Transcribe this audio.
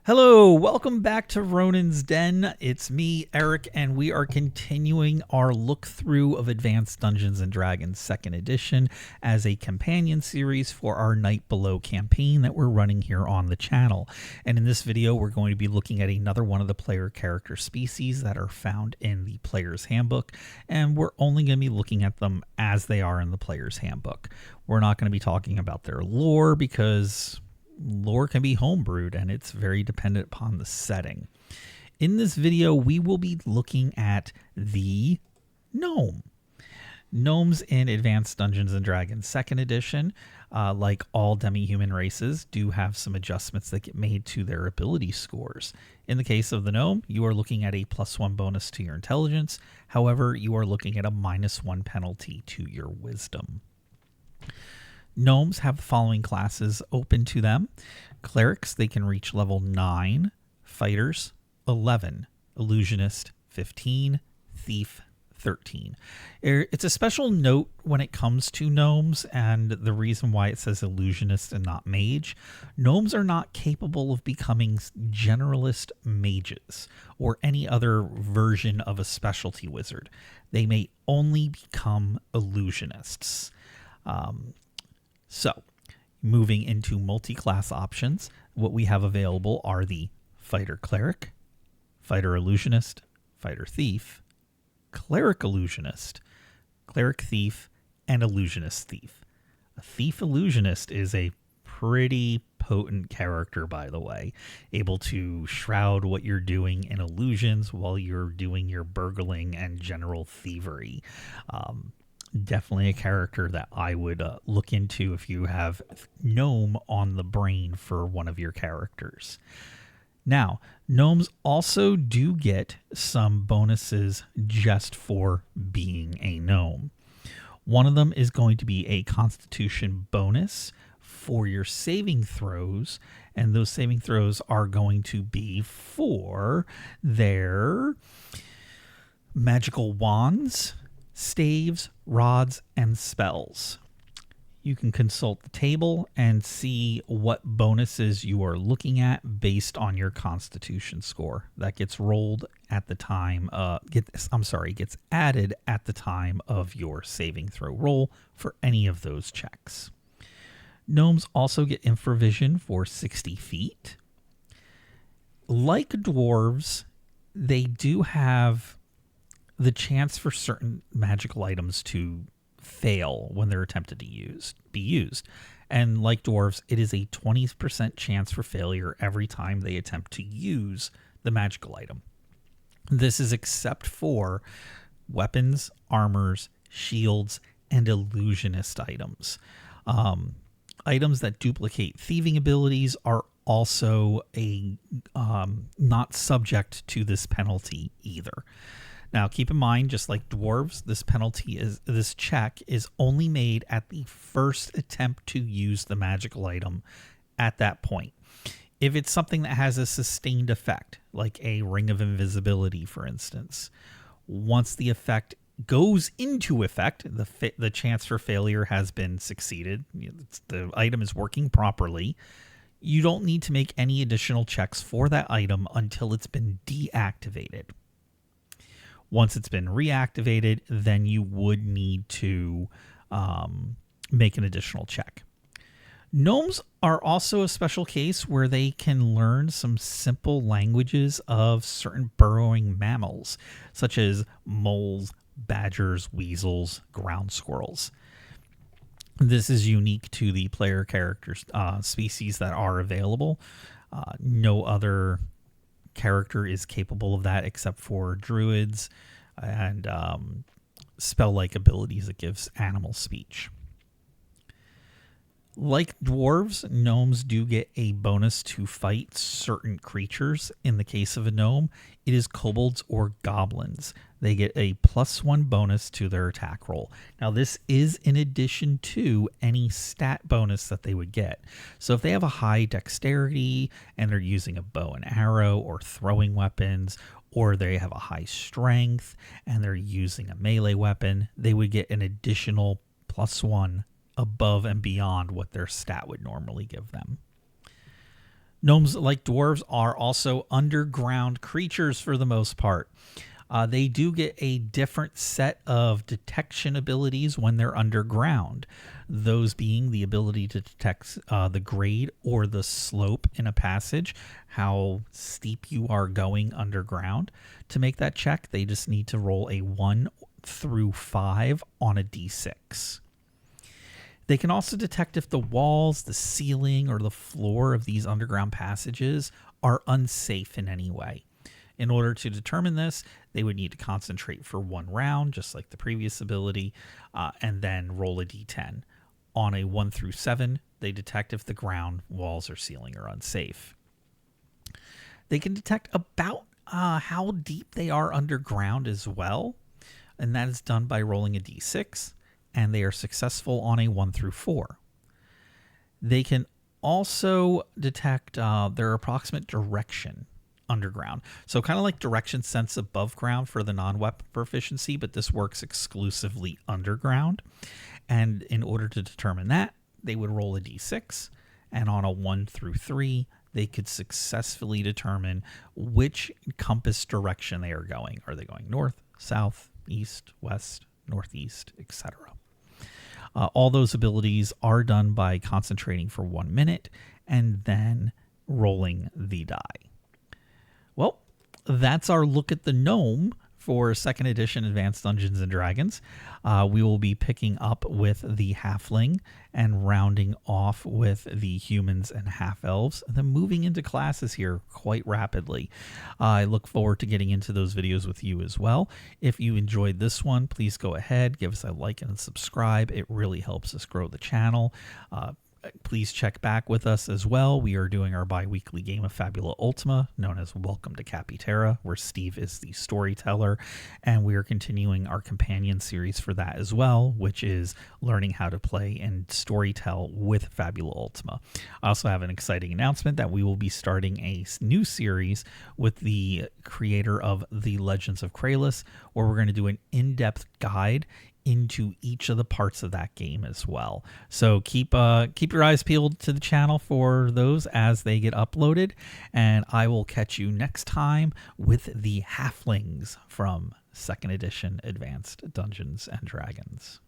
Hello, welcome back to Ronin's Den. It's me, Eric, and we are continuing our look through of Advanced Dungeons & Dragons 2nd Edition as a companion series for our Night Below campaign that we're running here on the channel. And in this video, we're going to be looking at another one of the player character species that are found in the Player's Handbook, and we're only going to be looking at them as they are in the Player's Handbook. We're not going to be talking about their lore because lore can be homebrewed and it's very dependent upon the setting. In this video, we will be looking at the gnome. Gnomes in Advanced Dungeons & Dragons 2nd Edition, like all demi-human races, do have some adjustments that get made to their ability scores. In the case of the gnome, you are looking at a +1 bonus to your intelligence. However, you are looking at a -1 penalty to your wisdom. Gnomes have the following classes open to them. Clerics, they can reach level 9. Fighters, 11. Illusionist, 15. Thief, 13. It's a special note when it comes to gnomes, and the reason why it says illusionist and not mage. Gnomes are not capable of becoming generalist mages or any other version of a specialty wizard. They may only become illusionists. So, moving into multi-class options, what we have available are the Fighter Cleric, Fighter Illusionist, Fighter Thief, Cleric Illusionist, Cleric Thief, and Illusionist Thief. A Thief Illusionist is a pretty potent character, by the way, able to shroud what you're doing in illusions while you're doing your burgling and general thievery. Definitely a character that I would look into if you have gnome on the brain for one of your characters. Now, gnomes also do get some bonuses just for being a gnome. One of them is going to be a Constitution bonus for your saving throws, and those saving throws are going to be for their magical wands, staves, rods, and spells. You can consult the table and see what bonuses you are looking at based on your Constitution score. That gets rolled at the time, gets added at the time of your saving throw roll for any of those checks. Gnomes also get infravision for 60 feet. Like dwarves, they do have the chance for certain magical items to fail when they're attempted to be used. And like dwarves, it is a 20% chance for failure every time they attempt to use the magical item. This is except for weapons, armors, shields, and illusionist items. Items that duplicate thieving abilities are also not subject to this penalty either. Now, keep in mind, just like dwarves, this check is only made at the first attempt to use the magical item at that point. If it's something that has a sustained effect, like a ring of invisibility, for instance, once the effect goes into effect, the chance for failure has been succeeded. The item is working properly. You don't need to make any additional checks for that item until it's been deactivated. Once it's been reactivated, then you would need to make an additional check. Gnomes are also a special case where they can learn some simple languages of certain burrowing mammals, such as moles, badgers, weasels, ground squirrels. This is unique to the player characters species that are available. No other character is capable of that except for druids and spell-like abilities that gives animal speech. Like dwarves, gnomes do get a bonus to fight certain creatures. In the case of a gnome, it is kobolds or goblins. They get a +1 bonus to their attack roll. Now, this is in addition to any stat bonus that they would get. So if they have a high dexterity and they're using a bow and arrow or throwing weapons, or they have a high strength and they're using a melee weapon, they would get an additional +1 above and beyond what their stat would normally give them. Gnomes, like dwarves, are also underground creatures for the most part. They do get a different set of detection abilities when they're underground. Those being the ability to detect the grade or the slope in a passage, how steep you are going underground. To make that check, they just need to roll a 1 through 5 on a d6. They can also detect if the walls, the ceiling, or the floor of these underground passages are unsafe in any way. In order to determine this, they would need to concentrate for 1 round, just like the previous ability, and then roll a d10. On a 1 through 7, they detect if the ground, walls, or ceiling are unsafe. They can detect about how deep they are underground as well, and that is done by rolling a d6, and they are successful on a 1 through 4. They can also detect their approximate direction underground. So kind of like direction sense above ground for the non-weapon proficiency, but this works exclusively underground. And in order to determine that, they would roll a d6, and on a 1 through 3, they could successfully determine which compass direction they are going. Are they going north, south, east, west, northeast, etc.? All those abilities are done by concentrating for 1 minute and then rolling the die. Well, that's our look at the Gnome for 2nd edition Advanced Dungeons & Dragons. We will be picking up with the Halfling and rounding off with the humans and half-elves, and then moving into classes here quite rapidly. I look forward to getting into those videos with you as well. If you enjoyed this one, please go ahead, give us a like and subscribe. It really helps us grow the channel. Please check back with us as well. We are doing our bi-weekly game of Fabula Ultima, known as Welcome to Capiterra, where Steve is the storyteller, and we are continuing our companion series for that as well, which is learning how to play and storytell with Fabula Ultima. I also have an exciting announcement that we will be starting a new series with the creator of The Legends of Kralis, where we're going to do an in-depth guide into each of the parts of that game as well. So keep your eyes peeled to the channel for those as they get uploaded, and I will catch you next time with the Halflings from 2nd edition Advanced Dungeons and Dragons.